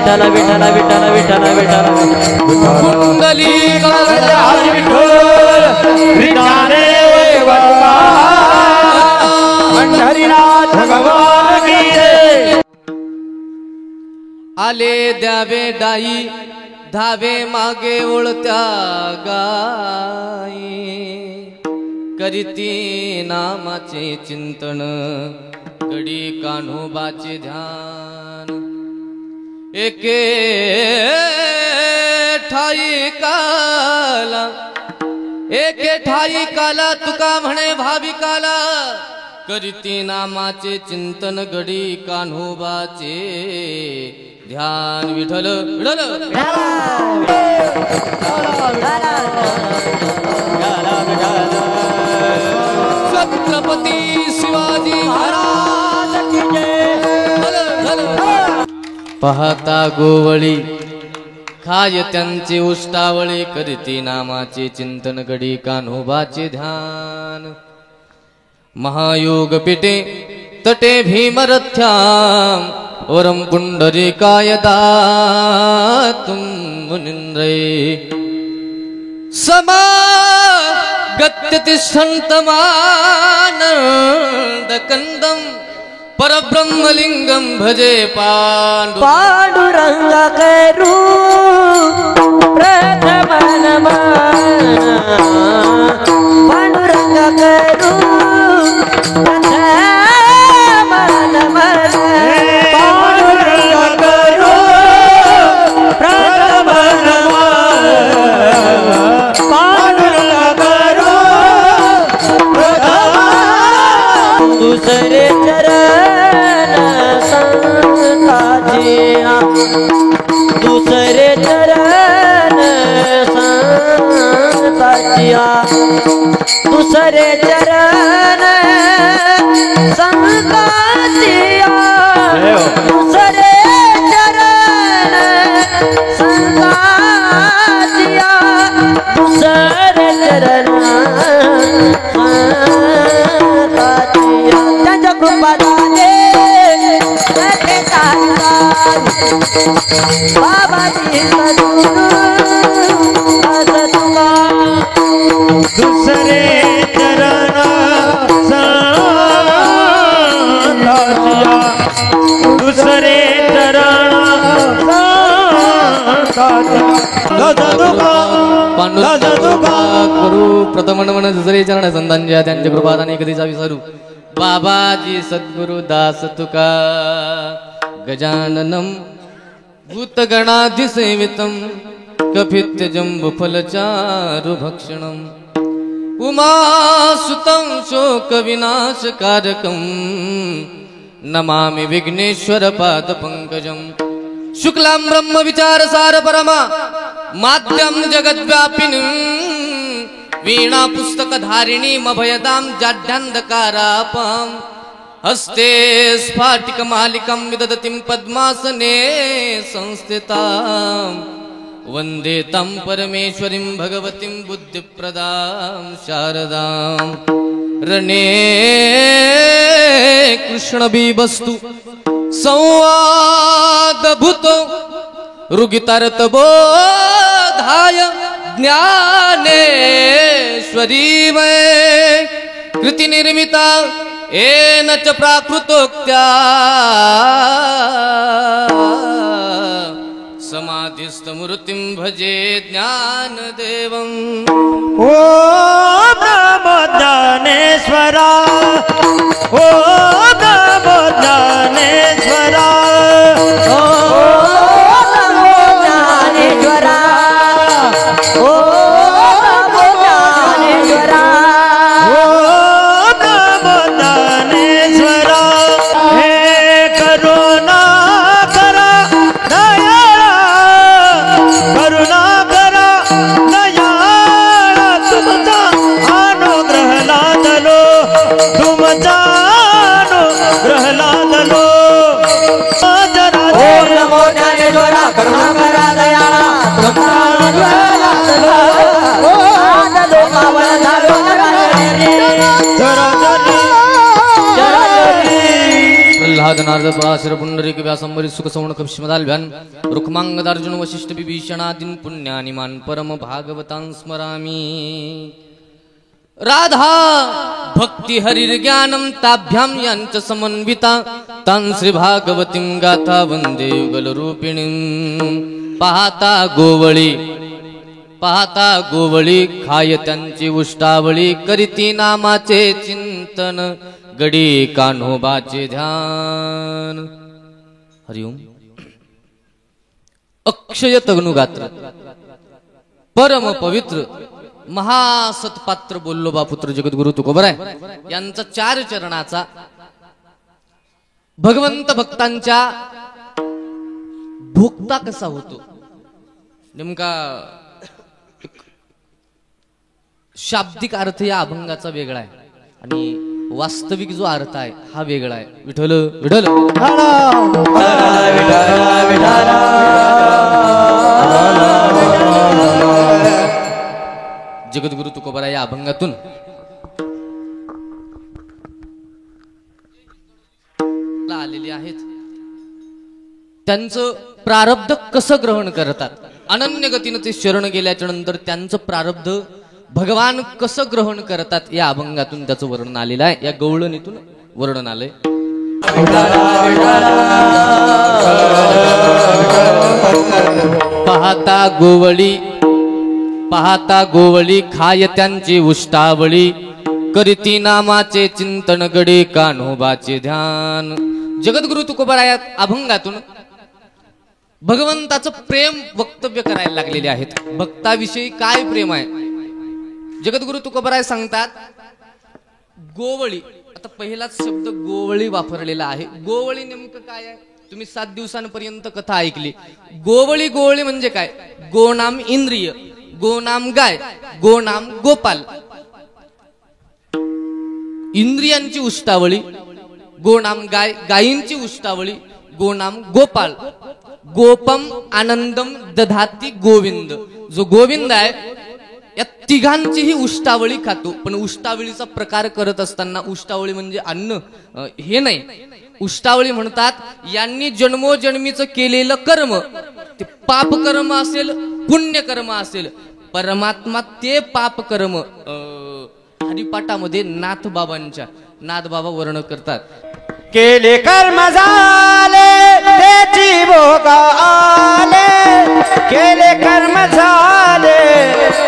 विठ्ठल विठ्ठल विठ्ठल विठ्ठल विठ्ठल कुंडली पंढरीनाथ भगवान की जय। आले द्यावे डाई धावे मागे ओळत्या गाई करीती नामाचे चिंतन गडी कान्होबाचे ध्यान एके ठाई काला तुका म्हणे भाविकाला करीती नामाचे चिंतन गडी कान्होबाचे ध्यान विठ्ठल विठ्ठल छत्रपती शिवाजी महाराज की जय। पाहता गोवळी खाय त्यांचे उष्टावळे करीती नामाचे चिंतन गडी कान्होबाचे ध्यान महायोग पिटे तटे भीमरथ्याम वरम पुंडरीकाय दातुं मुनिन्द्रे समागत्यतिष्ठन्तमानन्दकन्दं परब्रह्मलिंगं भजे पांडुरंग करू प्रथम नमन पांडुरंग करू प्रथम नमन पांडुरंग करू प्रथम नमन पांडुरंग करू प्रथम दूसरे चरण संताजिया दूसरे चरण संताजिया दूसरे चरण संताजिया दूसरे चरण संताजिया दूसरे चरण संताजिया त्यांच्या कृपा झाले बाबाजी दूसरे चरण संताजिया दूसरे चरण करू प्रथम नमन दुसरे चरण संतांच्या त्यांच्या कृपादाने कधीचा विसरू बाबाजी सद्गुरु दास तुका गजाननं भूतगणाधिसेवितं कपित्यजम्बुफलचारुभक्षणम् उमासुतं शोकविनाशकारकं नमामि विघ्नेश्वरपादपङ्कजं शुक्लां ब्रह्मविचारसार परमा माद्यं जगद्व्यापिनीं वीणा पुस्तकधारिणीमभयदां जाड्यान्धकारापाम् हस्ते स्फाटिकमालिकां विदधतीं पद्मासने संस्थितां वन्दे तं परमेश्वरीं भगवतीं बुद्धिप्रदां शारदां रणे कृष्णबीभस्तु संवादभूतो रुगितार्थबोधाय ज्ञानेश्वरीमय कृतिनिर्मिता येन च प्राकृतोक्त्या समाधिस्थमूर्तिं भजे ज्ञानदेवम् ओ नमो ज्ञानेश्वरा ओ नमो ज्ञानेश्वरा ओ नमो ज्ञानेश्वरा ओ नमो ज्ञानेश्वरा ओ नमो ज्ञानेश्वरा हे करुणा करा दयाळा करुणा करा दयाळा तुमचा अनुग्रह लादलो तुमचा जनार्द पराशर पुंडरीक व्यासंबरी सुख सवण कपिश्मदाल्भ्यान रुक्मांगदार्जुन वशिष्ठ विभीषणादीन पुण्यानिमान परम भागवतां स्मरामि राधा भक्ति हरिर्ज्ञानं ताभ्यां यांच समन्विता तां श्री भागवतीं गाथा वंदे युगल रूपिणीं पाहता गोवळी खाय त्यांची उष्टावळी करीती नामाचे चिंतन गडी कान्होबाचे ध्यान हरिओम अक्षय तगनुगात्र परम पवित्र महासत्पात्र बोल्लोबा पुत्र जगद्गुरु तुकोबराय यांचा 4 चरणाचा भगवंत भक्तांच्या भोक्ता कसा होतो नेमका शाब्दिक अर्थ या अभंगाचा वेगळा आहे आणि वास्तविक जो अर्थ आहे हा वेगळा आहे विठ्ठल विठ्ठल जगद्गुरु तुकोबरा या अभंगातून आलेले आहेत त्यांचं प्रारब्ध कसं ग्रहण करतात अनन्य गतीनं ते शरण गेल्याच्या नंतर त्यांचं प्रारब्ध भगवान कसं ग्रहण करतात या अभंगातून त्याचं वर्णन आलेलं आहे या गवळणीतून वर्णन आलंय पाहता गोवळी खाय त्यांची उष्टावळी करीती नामाचे चिंतन गडे कान्होबाचे ध्यान जगद्गुरु तुकोबरा या अभंगातून भगवंताचं प्रेम वक्तव्य करायला लागलेले आहेत भक्ताविषयी काय प्रेम आहे जगद्गुरु तुकोबराय सांगतात गोवळी आता पहिलाच शब्द गोवळी वापरलेला आहे गोवळी नेमकं काय आहे तुम्ही 7 दिवसांपर्यंत कथा ऐकली गोवळी म्हणजे काय गोनाम इंद्रिय गोनाम गाय गोनाम गोपाल इंद्रियांची उष्टावळी गोनाम गाय गायींची उष्टावळी गोनाम गोपाळ गोपम आनंदम दधाती गोविंद जो गोविंद आहे या तिघांचीही उष्टावळी खातो पण उष्टावळीचा प्रकार करत असताना उष्टावळी म्हणजे अन्न हे नाही उष्टावळी म्हणतात यांनी जन्मोजन्मीचं केलेलं कर्म ते पाप कर्म असेल पुण्य कर्म असेल परमात्मा ते पाप कर्म हरिपाठामध्ये नाथबाबा वर्णन करतात केले कर्म झाले त्याची भोग आले केले कर्म झाले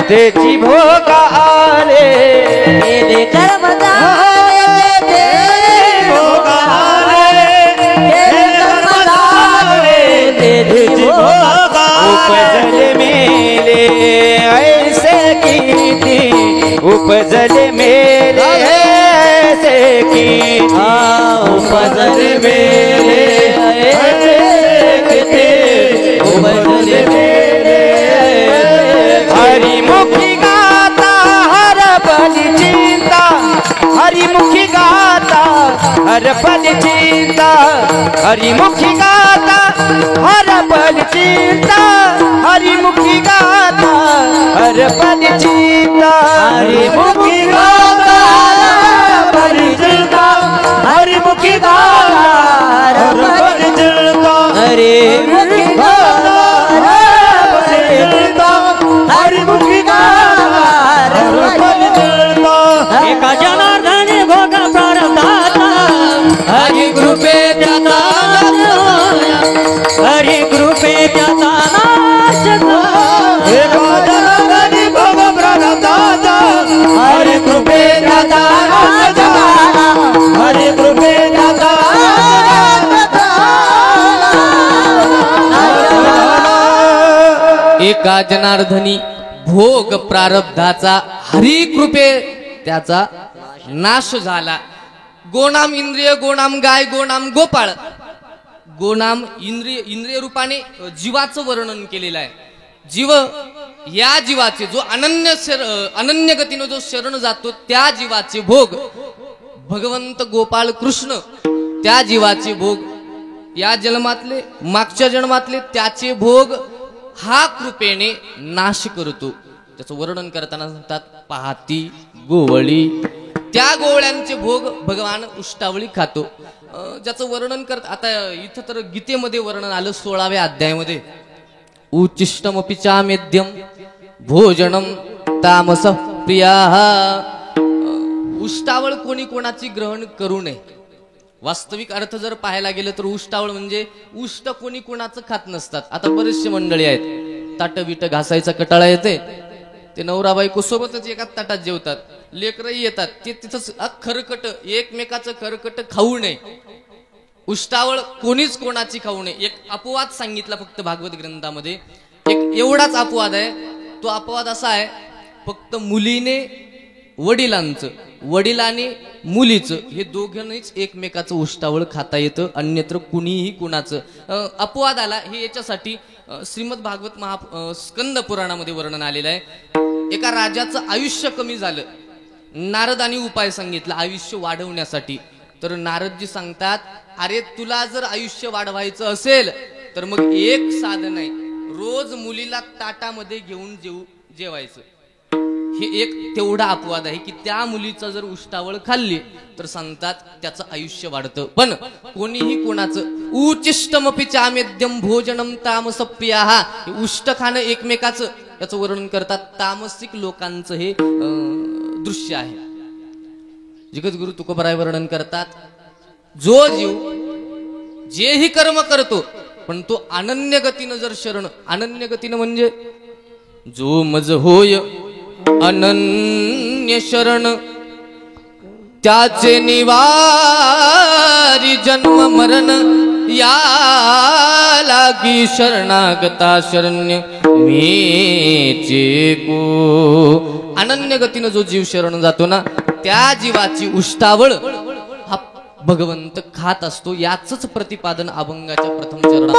त्याची भोग आले केले कर्म झाले त्याची भोग आले केले कर्म झाले त्याची भोग उपजले मेले ऐसे कीती उपजले मेले ऐसे की उपजले मेले उपजले मेले हरिमुखी गाता हर पल चिंता हरिमुखी गाता हर पल चिंता हरिमुखी गाता हर पल चिंता हरिमुखी गाता हर पल चिंता हरिमुखी गाता हर चिंता हरिमुखी गाता हर पल चिंता हरिमुखी गाता हरिमुखी गाता हर पल चिंता एका जनार्दनी भोग प्रारब्धाचा हरी कृपे त्याचा हरी कृपे त्याचा नाश एका जनार्दनी भोग प्रारब्धाचा हरी कृपे त्याचा नाश हरी कृपे त्याचा एका जनार्दनी भोग प्रारब्धाचा हरी कृपे त्याचा नाश झाला गोनाम इंद्रिय गोनाम गाय गोनाम गोपाळ गोनाम इंद्रिय रूपाने जीवाचं वर्णन केलेलं आहे जीव या जीवाचे जो अनन्य गतीने जो शरण जातो त्या जीवाचे भोग भगवंत गोपाळ कृष्ण त्या जीवाचे भोग या जन्मातले मागच्या जन्मातले त्याचे भोग हा कृपेने नाश करतो त्याचं वर्णन करताना सांगतात पाहती गोवळी त्या गोवळ्यांचे भोग भगवान उष्टावळी खातो. ज्याचं वर्णन करत आता इथं तर गीतेमध्ये वर्णन आलं 16व्या अध्यायामध्ये. उच्चिष्टमपि चामेद्यम भोजनम तामस प्रिया. उष्टावळ कोणी कोणाची ग्रहण करू नये. वास्तविक अर्थ जर पाहायला गेलं तर उष्टावळ म्हणजे उष्ट कोणी कोणाचं खात नसतात. आता बरेचसे मंडळी आहेत ताट बिट घासायचा कटाळा येते, ते नवरा बायको सोबतच एकाच ताटात जेवतात, लेकरही येतात, ते तिथंच खरकट एकमेकाचं खरकट खाऊ नये. उष्टावळ कोणीच कोणाची खाऊ नये. एक अपवाद सांगितला फक्त भागवत ग्रंथामध्ये, एक एवढाच अपवाद आहे. तो अपवाद असा आहे, फक्त मुलीने वडिलांचं, वडिलाने मुलीचं, हे दोघांनीच एकमेकाचं उष्टावळ खाता येतं, अन्यत्र कुणीही कुणाचं. अपवाद आला हे याच्यासाठी श्रीमद भागवत स्कंद पुराणामध्ये वर्णन आलेलं आहे. एका राजाचं आयुष्य कमी झालं, नारदांनी उपाय सांगितला आयुष्य वाढवण्यासाठी. तर नारदजी सांगतात, अरे तुला जर आयुष्य वाढवायचं असेल तर मग एक साधन आहे, रोज मुलीला ताटामध्ये घेऊन जेवायचं. हे एक तेवढा अपवाद आहे की त्या मुलीचं जर उष्टावळ खाल्ली तर सांगतात त्याचं आयुष्य वाढतं. पण कोणीही कोणाचं उचिष्टमपि चामेद्यम भोजनम तामसप्रिया, उष्ट खाणं एकमेकाचं, याचं वर्णन करतात. तामसिक लोकांचं हे दृश्य आहे. जगद्गुरु तुकोबराय वर्णन करतात, जो जीव जेही कर्म करतो पण तो अनन्य गतीनं जर शरण, अनन्य गतीनं म्हणजे जो मज होय अनन्य शरण, त्याचे निवारी जन्म मरण, या लागी शरणागता शरण्य मेचे को. अनन्य गतीनं जो जीव शरण जातो ना, त्या जीवाची उष्टावळ हा भगवंत खात असतो. याच प्रतिपादन अभंगाच्या प्रथम चरणात.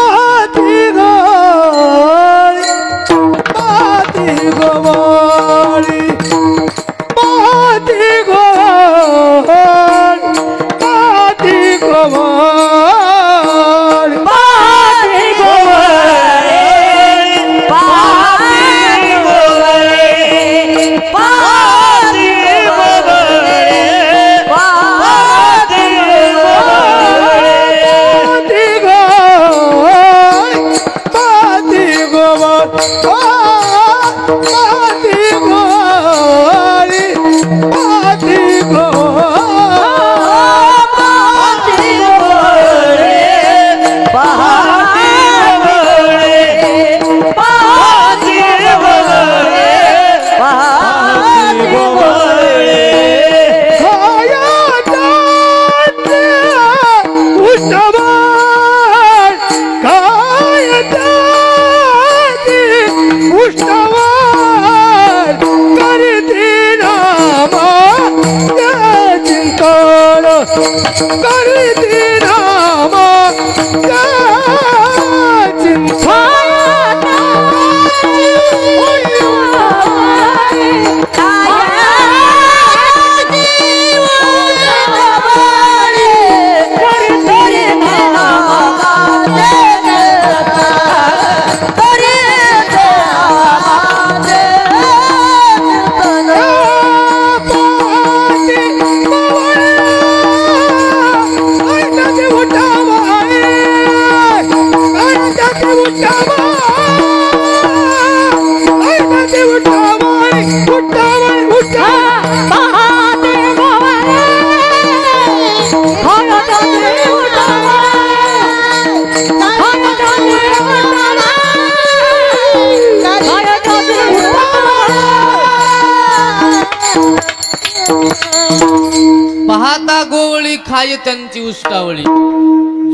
पाहता गोवळी खाय त्यांची उष्टावळी.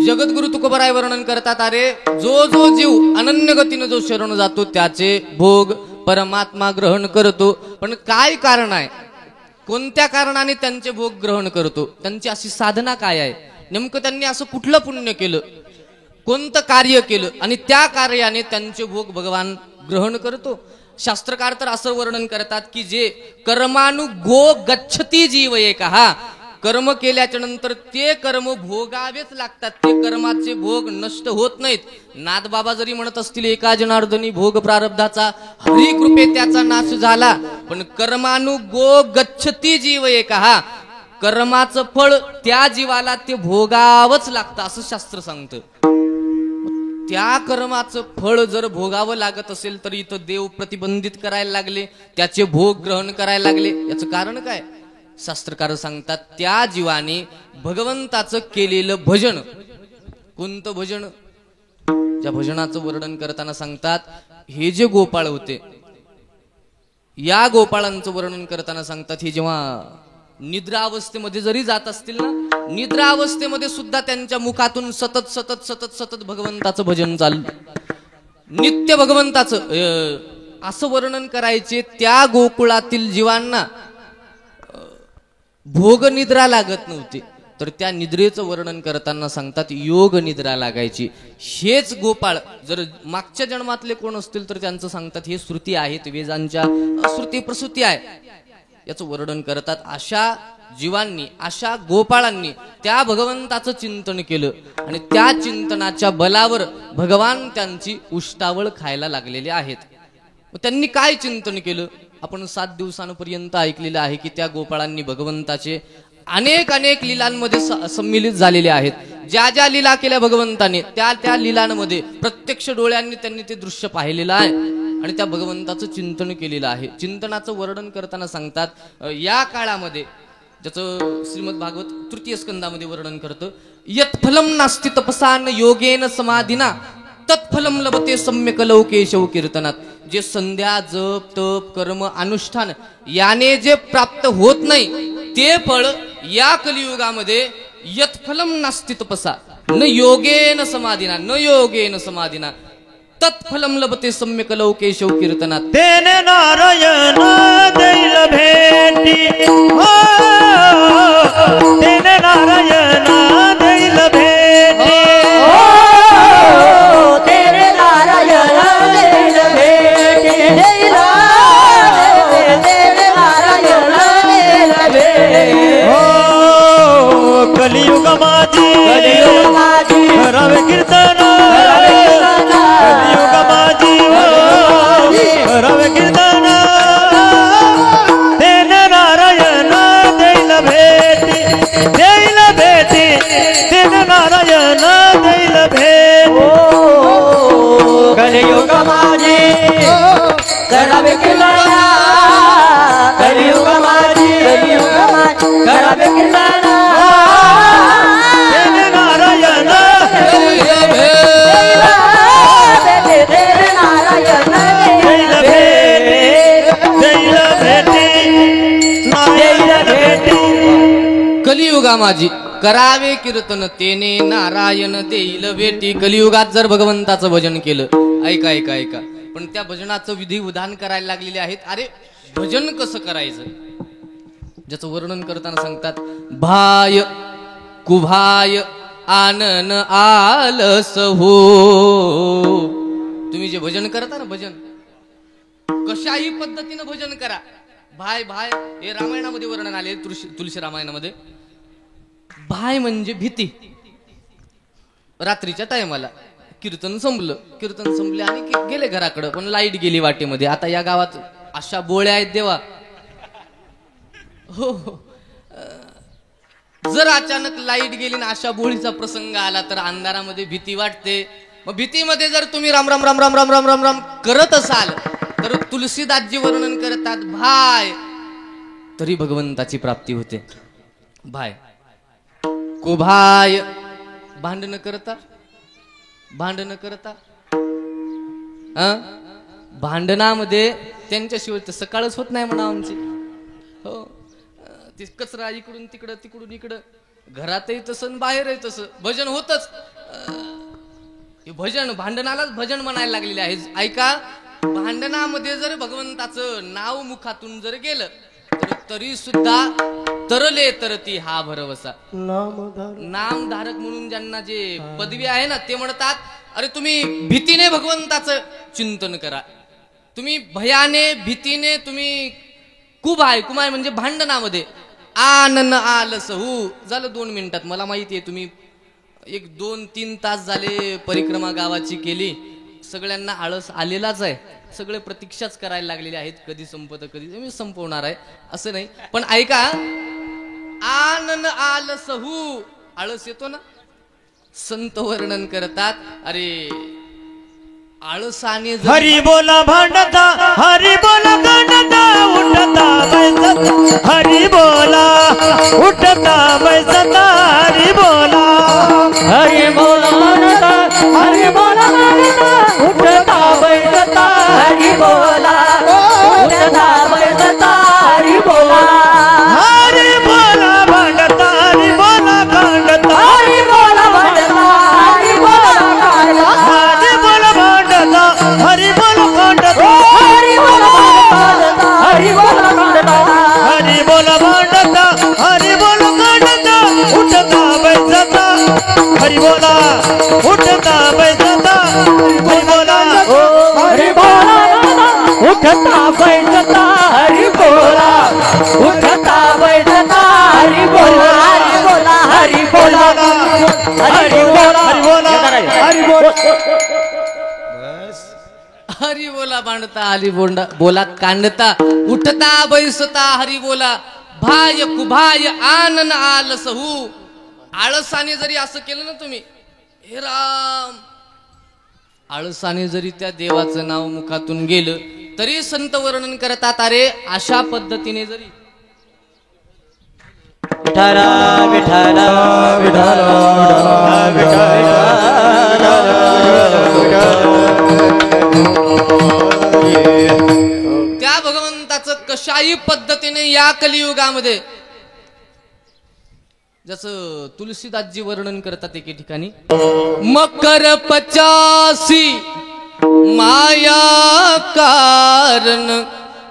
जगद्गुरु तुकोबराय वर्णन करतात, अरे जो जो जीव अनन्य गतीनं जो शरण जातो त्याचे भोग परमात्मा ग्रहण करतो. पण काय कारण आहे, कोणत्या कारणाने त्यांचे भोग ग्रहण करतो, त्यांची अशी साधना काय आहे, नेमकं त्यांनी असं कुठलं पुण्य केलं, कोणतं कार्य केलं आणि त्या कार्याने त्यांचे भोग भगवान ग्रहण करतो. शास्त्रकार तर असं वर्णन करतात की जे कर्मानुगो गच्छती जीव एकहा, कर्म केल्याच्या नंतर ते कर्म भोगावेच लागतात, ते कर्माचे भोग नष्ट होत नाहीत. नाथबाबा जरी म्हणत असतील एका जनार्दनी भोग प्रारब्धाचा हरी कृपे त्याचा नाश झाला, पण कर्मानुगो गच्छती जीव एकहा, कर्माचं फळ त्या जीवाला ते भोगावंच लागतं असं शास्त्र सांगतं. त्या कर्माचं फळ जर भोगावं लागत असेल तर इथं देव प्रतिबंधित करायला लागले, त्याचे भोग ग्रहण करायला लागले. याचं कारण काय? शास्त्रकार सांगतात त्या जीवाने भगवंताचं केलेलं भजन. कोणतं भजन? त्या भजनाचं वर्णन करताना सांगतात हे जे गोपाळ होते, या गोपाळांचं वर्णन करताना सांगतात हे जेव्हा निद्रावस्थेमध्ये जरी जात असतील ना, निद्रावस्थेमध्ये सुद्धा त्यांच्या मुखातून सतत सतत सतत सतत भगवंताचं भजन चाललं, नित्य भगवंताचं. असं वर्णन करायचे त्या गोकुळातील जीवांना भोग निद्रा लागत नव्हती, तर त्या निद्रेचं वर्णन करताना सांगतात योग निद्रा लागायची. हेच गोपाळ जर मागच्या जन्मातले कोण असतील तर त्यांचं सांगतात हे श्रुती आहेत, वेदांच्या श्रुती प्रसूती आहे, याचं वर्णन करतात. अशा जीवांनी, अशा गोपाळांनी त्या भगवंताचं चिंतन केलं आणि त्या चिंतनाच्या बलावर भगवान त्यांची उष्टावळ खायला लागलेले आहेत. त्यांनी काय चिंतन केलं? आपण 7 दिवसांपर्यंत ऐकलेलं आहे की त्या गोपाळांनी भगवंताचे अनेक अनेक लीलांमध्ये सम्मिलित झालेले आहेत. ज्या ज्या लीला केल्या भगवंताने त्या त्या लीलांमध्ये प्रत्यक्ष डोळ्यांनी त्यांनी ते दृश्य पाहिलेलं आहे आणि त्या भगवंताचं चिंतन केलेलं आहे. चिंतनाचं वर्णन करताना सांगतात या काळामध्ये, ज्याचं श्रीमद भागवत तृतीय स्कंदामध्ये वर्णन करतं, यत् फलम नास्ति तपसान योगेन समाधिना तत्फलम लभते सम्यक लौकेशव कीर्तनात. जे संध्या, जप, तप, कर्म, अनुष्ठान याने जे प्राप्त होत नाही ते फळ या कलियुगामध्ये यत् फलम नास्ति तपसा न योगेन समाधिना, न योगेन समाधिना तत्फलम लभते सम्यक लौकेशव कीर्तनात. तेने नारायण देईल भेटी, हो तेने नारायण देईल भेटी, हो तेरे नारायण देईल भेटी, तेरे नारायण देईल भेटी. हो कलियुग माझी, कलियुग माझी रवे कीर्तन, कलियुग माझी रवे कीर्तन, तेने नारायण देईल भेटी, देईल भेटी, तेने नारायण देईल भेटी. कलियुग माझी करावे किल्ला, कलियुग माझी, कलियुग माझी करावे किल्ला, तेने नारायण तेरे नारायण देईल भेटी, देईल भेटी, देईल भेटी. कलियुगा माझी करावे कीर्तन तेने नारायण देईल भेटी. कलियुगात जर भगवंताचं भजन केलं, ऐका ऐका ऐका, पण त्या भजनाचं विधी विधान करायला लागलेले आहेत. अरे भजन कसं करायचं? ज्याचं वर्णन करताना सांगतात भाय कुभाय आनन आलस हो. तुम्ही जे भजन करता ना, भजन कशाही पद्धतीनं भजन करा. भाय भाय हे रामायणामध्ये वर्णन आले, तुलसी रामायणामध्ये. भाय म्हणजे भीती. रात्रीच्या टायमाला कीर्तन संपले आणि गेले घराकडं, पण लाईट गेली वाटेमध्ये. आता या गावात अशा बोळ्या आहेत देवा, हो जर अचानक लाईट गेली ना, अशा बोळीचा प्रसंग आला तर अंधारामध्ये भीती वाटते. मग भीतीमध्ये जर तुम्ही राम राम राम राम राम राम राम राम करत असाल तर तुलसीदासजी वर्णन करतात भाय, तरी भगवंताची प्राप्ती होते. भाय कुभाय भांडण करता, भांडण करता, भांडणामध्ये त्यांच्याशिवाय तर सकाळच होत नाही म्हणा आमची. हो ते कचरा इकडून तिकडं, तिकडून इकडं, घरातही तसं बाहेरही तसं भजन होतच. भजन भांडणालाच भजन म्हणायला लागलेले आहे. ऐका, भांडणामध्ये जर भगवंताचं नाव मुखातून जर गेलं तर तरी सुद्धा तरले तरती हा भरवसा. नामधारक म्हणून ज्यांना जे पदवी आहे ना, ते म्हणतात अरे तुम्ही भीतीने भगवंताचं चिंतन करा. तुम्ही भयाने, भीतीने तुम्ही कुभाय म्हणजे भांडणामध्ये आनन आलस हो. झालं 2 मिनिटात. मला माहिती आहे तुम्ही 1-2-3 तास झाले परिक्रमा गावाची केली, सगळ्यांना आळस आलेलाच आहे, सगळे प्रतीक्षाच करायला लागलेले आहेत, कधी संपत कधी मी संपवणार आहे असं नाही. पण ऐका, आनन आलसहू आळस येतो ना. संत वर्णन करतात अरे आळसाने हरी बोला भांडता हरी बोला भांडता उठता बैसता हरी बोला उठता बैसता हरी बोला हरी बोल म्हणता हरी बोल म्हणता उठता बैठता हरी बोला उठता बैठता हरी बोला हरी बोला भांडता हरी बोला भांडता हरी बोल म्हणता हरी बोल म्हणता हरी बोला भांडता हरी बोला भांडता हरी बोल म्हणता हरी बोल म्हणता हरी बोला भांडता हरी बोला भांडता उठता बैसता हरी बोला उठता बैसता हरी बोला हरी बोला उठता बैठता हरी बोला उठता बैठता हरी बोला हरी बोला हरी बोला हरी बोला हरी बोला हरी बोला भांडता हरी बोला कांडता उठता बैसता हरी बोला भाय कुभाय आनन आलसहू. आळसाने जरी असं केलं ना तुम्ही हे राम आळसाने जरी त्या देवाचं नाव मुखातून गेलं तरी संत वर्णन करतात अरे अशा पद्धतीने जरी विठ्ठल विठ्ठल विठ्ठल त्या भगवंताचं कशाही पद्धतीने या कलियुगामध्ये जसं तुलसीदासजी वर्णन करतात एके ठिकाणी मकर 85 माया कारण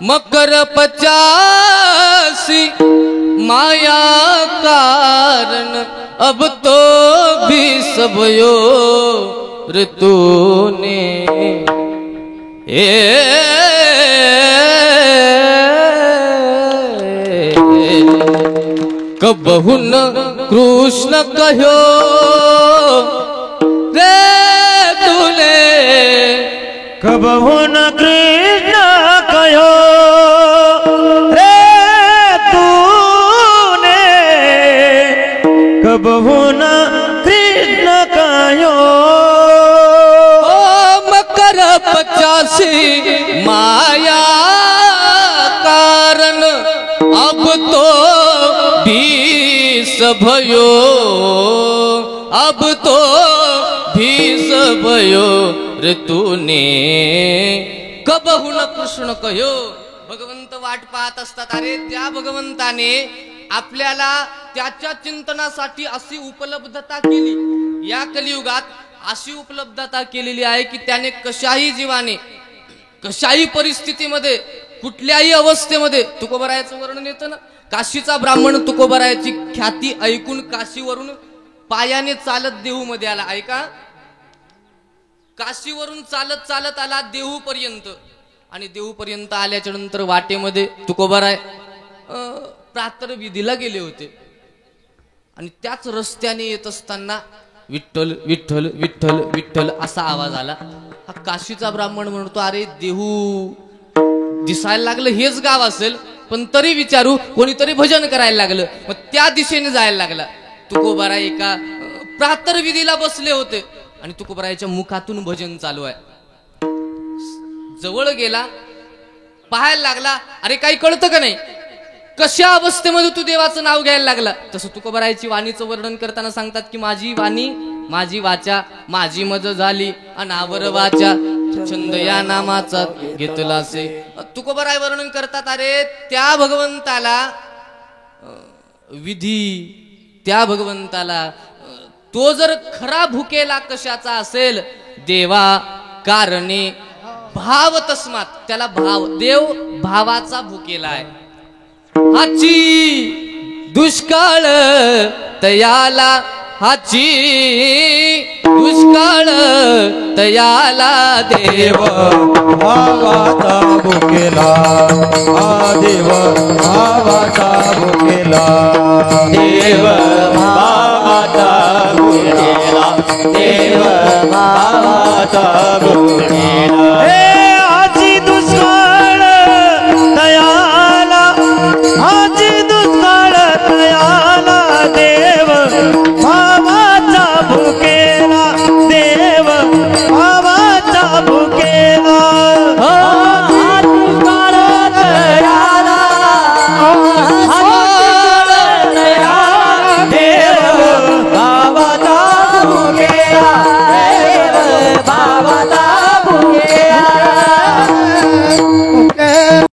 मकर 85 माया कारण अब तो भी सबयो ऋतु ने कबहुन कृष्ण कहो रे तूने कबहु न कृष्ण कहो रे तूने कबहु न कृष्ण कहो मकर 85 माया कारण अब तो भीष भयो अब तो भीष भयो ऋतु ने कबहु न कृष्ण कहो. भगवंत वाट पाहत असतात अरे त्या भगवंताने आपल्याला त्याच्या चिंतनासाठी अशी उपलब्धता केली या कलियुगात अशी उपलब्धता केलेली आहे की त्याने कशाही जीवाने कशाही परिस्थितीमध्ये कुठल्याही अवस्थेमध्ये तुकोबरायाचं वर्णन येतं ना. काशीचा ब्राह्मण तुकोबरायाची ख्याती ऐकून काशीवरून पायाने चालत देहू मध्ये आला. ऐका काशीवरून चालत चालत आला देहू पर्यंत आणि देहू पर्यंत आल्याच्या नंतर वाटेमध्ये तुकोबराय प्रातर्विधीला गेले होते आणि त्याच रस्त्याने येत असताना विठ्ठल विठ्ठल विठ्ठल विठ्ठल असा आवाज आला. हा काशीचा ब्राह्मण म्हणतो अरे देहू दिसायला लागलं हेच गाव असेल पण तरी विचारू कोणीतरी भजन करायला लागलं. मग त्या दिशेने जायला लागला. तुकोबाराय एका प्रातर्विधीला बसले होते आणि तुकोबारायच्या मुखातून भजन चालू आहे. जवळ गेला पाहायला लागला अरे काही कळतं का नाही कशा अवस्थेमध्ये तू देवाचं नाव घ्यायला लागला. तसं तुकोबारायची वाणीचं वर्णन करताना सांगतात की माझी वाणी माझी वाचा माझी मज झाली अनावर वाचा छंद या नामाचा घेतला से. तुकोबाराय वर्णन करतात अरे त्या भगवंताला विधी त्या भगवंताला तो जर खरा भुकेला कशाचा असेल देवा कारणे भाव तस्मात त्याला भाव देव भावाचा भुकेला आहे. हाची दुष्काळ तयाला हाची दुष्काळ तयाला देव भावाचा भुकेला देव भावाचा भुकेला देव भावाचा भुकेला देव भावाचा भुकेला. हे आजी दुष्काळ तयाला आजी दुष्काळ तयाला देव भावाचा